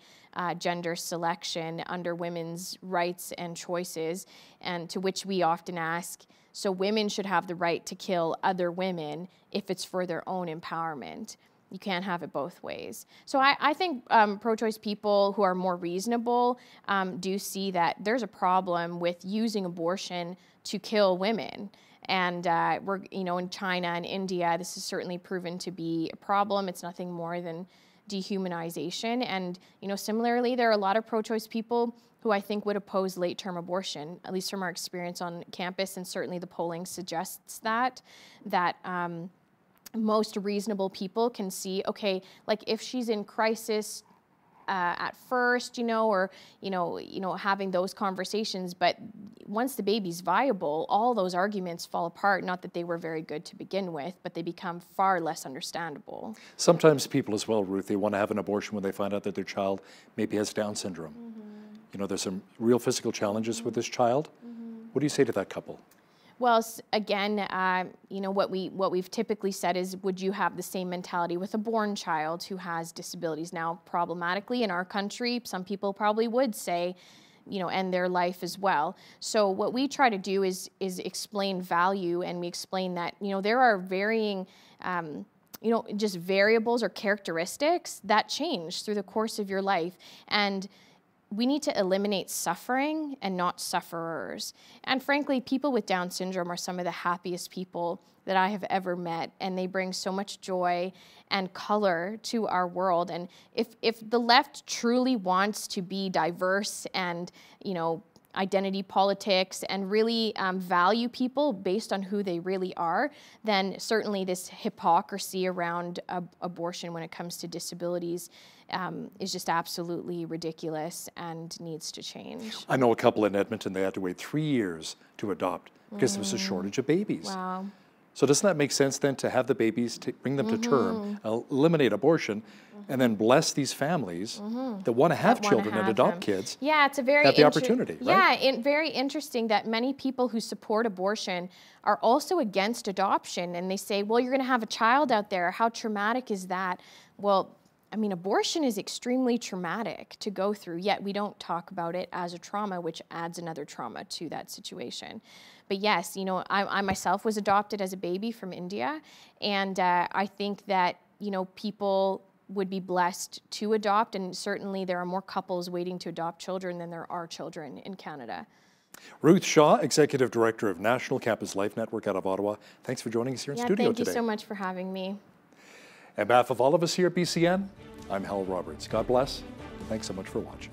gender selection under women's rights and choices, and to which we often ask, so women should have the right to kill other women if it's for their own empowerment. You can't have it both ways. So I think pro-choice people who are more reasonable do see that there's a problem with using abortion to kill women. And we're, you know, in China and India, this is certainly proven to be a problem. It's nothing more than dehumanization. And, you know, similarly, there are a lot of pro-choice people who I think would oppose late-term abortion, at least from our experience on campus, and certainly the polling suggests that most reasonable people can see, okay, like if she's in crisis at first, or having those conversations. But once the baby's viable, all those arguments fall apart. Not that they were very good to begin with, but they become far less understandable. Sometimes people as well, Ruth, they want to have an abortion when they find out that their child maybe has Down syndrome. There's some real physical challenges with this child. What do you say to that couple? Well, again, what we've typically said is, would you have the same mentality with a born child who has disabilities? Now, problematically in our country, some people probably would say, end their life as well. So what we try to do is explain value, and we explain that, there are varying, just variables or characteristics that change through the course of your life. And we need to eliminate suffering and not sufferers. And frankly, people with Down syndrome are some of the happiest people that I have ever met, and they bring so much joy and color to our world. And if the left truly wants to be diverse and, identity politics and really value people based on who they really are, then certainly this hypocrisy around abortion when it comes to disabilities is just absolutely ridiculous and needs to change. I know a couple in Edmonton, they had to wait 3 years to adopt because there was a shortage of babies. Wow. So doesn't that make sense then to have the babies, to bring them to term, eliminate abortion, and then bless these families that want to have children and adopt kids? Yeah, it's a very have the opportunity, right? Yeah, very interesting that many people who support abortion are also against adoption, and they say, well, you're going to have a child out there. How traumatic is that? Well, I mean, abortion is extremely traumatic to go through, yet we don't talk about it as a trauma, which adds another trauma to that situation. But yes, I myself was adopted as a baby from India, and I think that, people would be blessed to adopt, and certainly there are more couples waiting to adopt children than there are children in Canada. Ruth Shaw, Executive Director of National Campus Life Network out of Ottawa. Thanks for joining us here in studio today. Thank you so much for having me. On behalf of all of us here at BCN, I'm Hal Roberts. God bless. Thanks so much for watching.